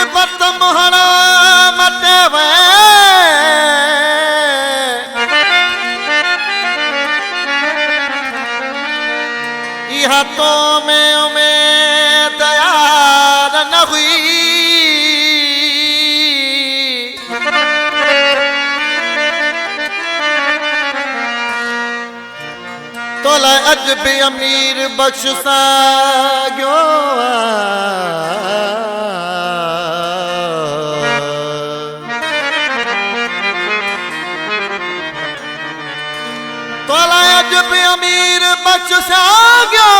मुसीबत मोहना मटे वे यह तो में उम्मीद यार न हुई तोला अज भी अमीर बख्श साग्यो तोला अज भी अमीर बख्श साग्यो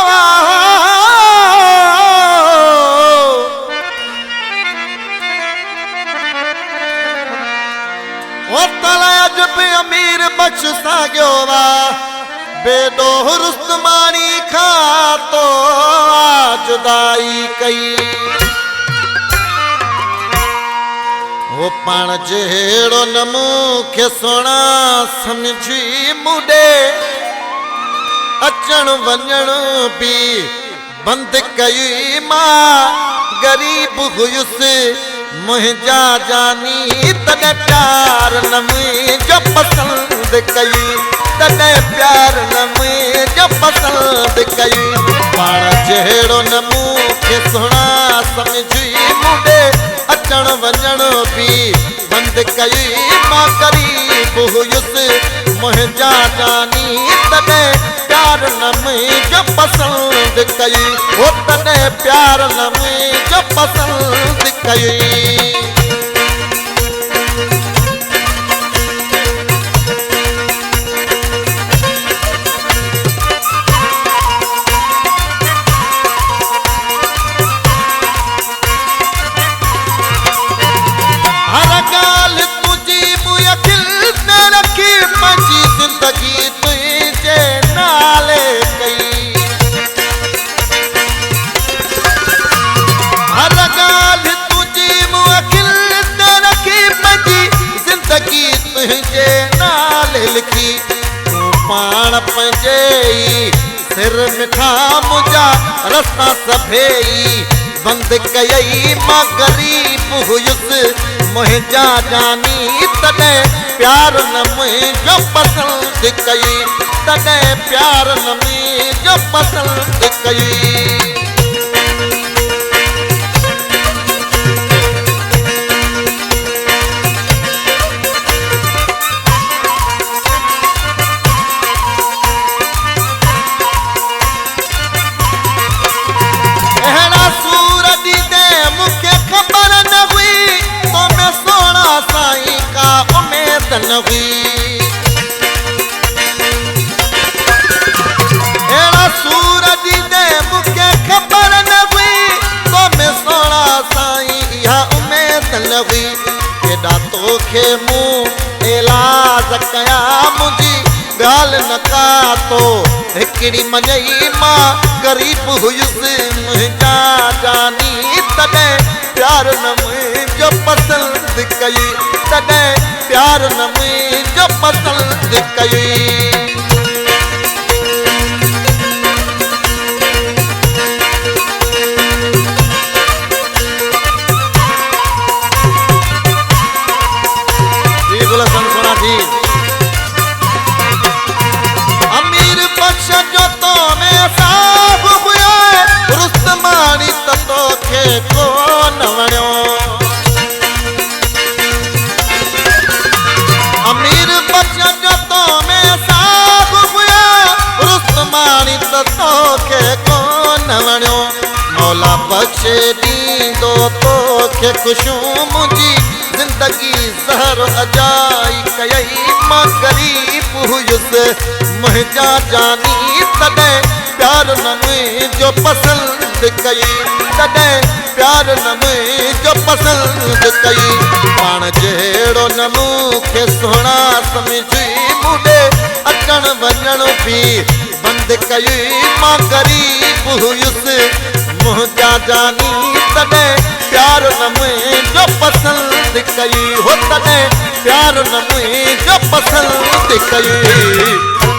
ओ तोला अज भी अमीर बख्श साग्यो बेदो रुस्तमानी खा तो जुदाई कई वो पाण जेड़ो न मूंखे सोना समझी मुडे अचण वञण भी बंद कई मां गरीब हुयुसि मुंहिंजा जानी तॾहिं प्यार न मुंहिंजो पसंद कई तॾहिं प्यार न मुंहिंजो पसंद कई पाण जहिड़ो न मूंखे सुहिणा समझी मुंडे अचण वञण बि बंदि कई मां गरीब हुयुसि मुंहिंजा जानी तॾहिं प्यार न मुंहिंजो पसंद कई हो तॾहिं प्यार न मुंहिंजो पसंद कई जिंदगी तुझे नाले कई हर गाल तुझी मुअखिल ते रखी पंहिंजी जिंदगी तुझे नाले लिखी तूं पाण पंहिंजे सिर मिठा मुंहिंजा रस्ता सभेई बंदि कयई मां गरीब हुयुसि मुंहिंजा जानी तॾहिं प्यार न मुंहिंजो पसंद कई तॾहिं प्यार न मुंहिंजो पसंद कई अहिड़ा सूरज दे मूंखे ख़बर न हुई तो मैं सोना साईं का उम्मीद न हुई अहिड़ा सूरज दे मूंखे ख़बर न हुई तो मैं सोना साईं इहा उम्मीद न हुई केॾा तोखे मूं इलाज कया मुंहिंजी ॻाल्हि न का तो हिकिड़ी मञई मां गरीब हुयुसि मुंहिंजा जानी तॾहिं प्यार न मुंहिंजो पसंद कई तॾहिं प्यार न मुंहिंजो पसंद कई अमीर बख्श जो तो में साहब हुयो रुस्तमानी त तोखे कोन वणियो अमीर बख्श जो तो में साहब हुयो रुस्तमानी त तोखे कोन वणियो मौला बख्श ॾींदो तोखे ख़ुशियूं मुंहिंजी जिंदगी ज़हर अजाई कयई मां गरीब हुयुसि मुंहिंजा जानी तॾहिं प्यार न मुंहिंजो पसंद कई तॾहिं प्यार न मुंहिंजो पसंद कई पाण जहिड़ो न मूंखे सुहिणा समझी मुंडे अचण वञण बि बंदि कई मां गरीब हुयुसि मुंहिंजा जानी तॾहिं प्यार न मुंहिंजो पसंद कई हो तॾहिं प्यार न मुंहिंजो पसंद कई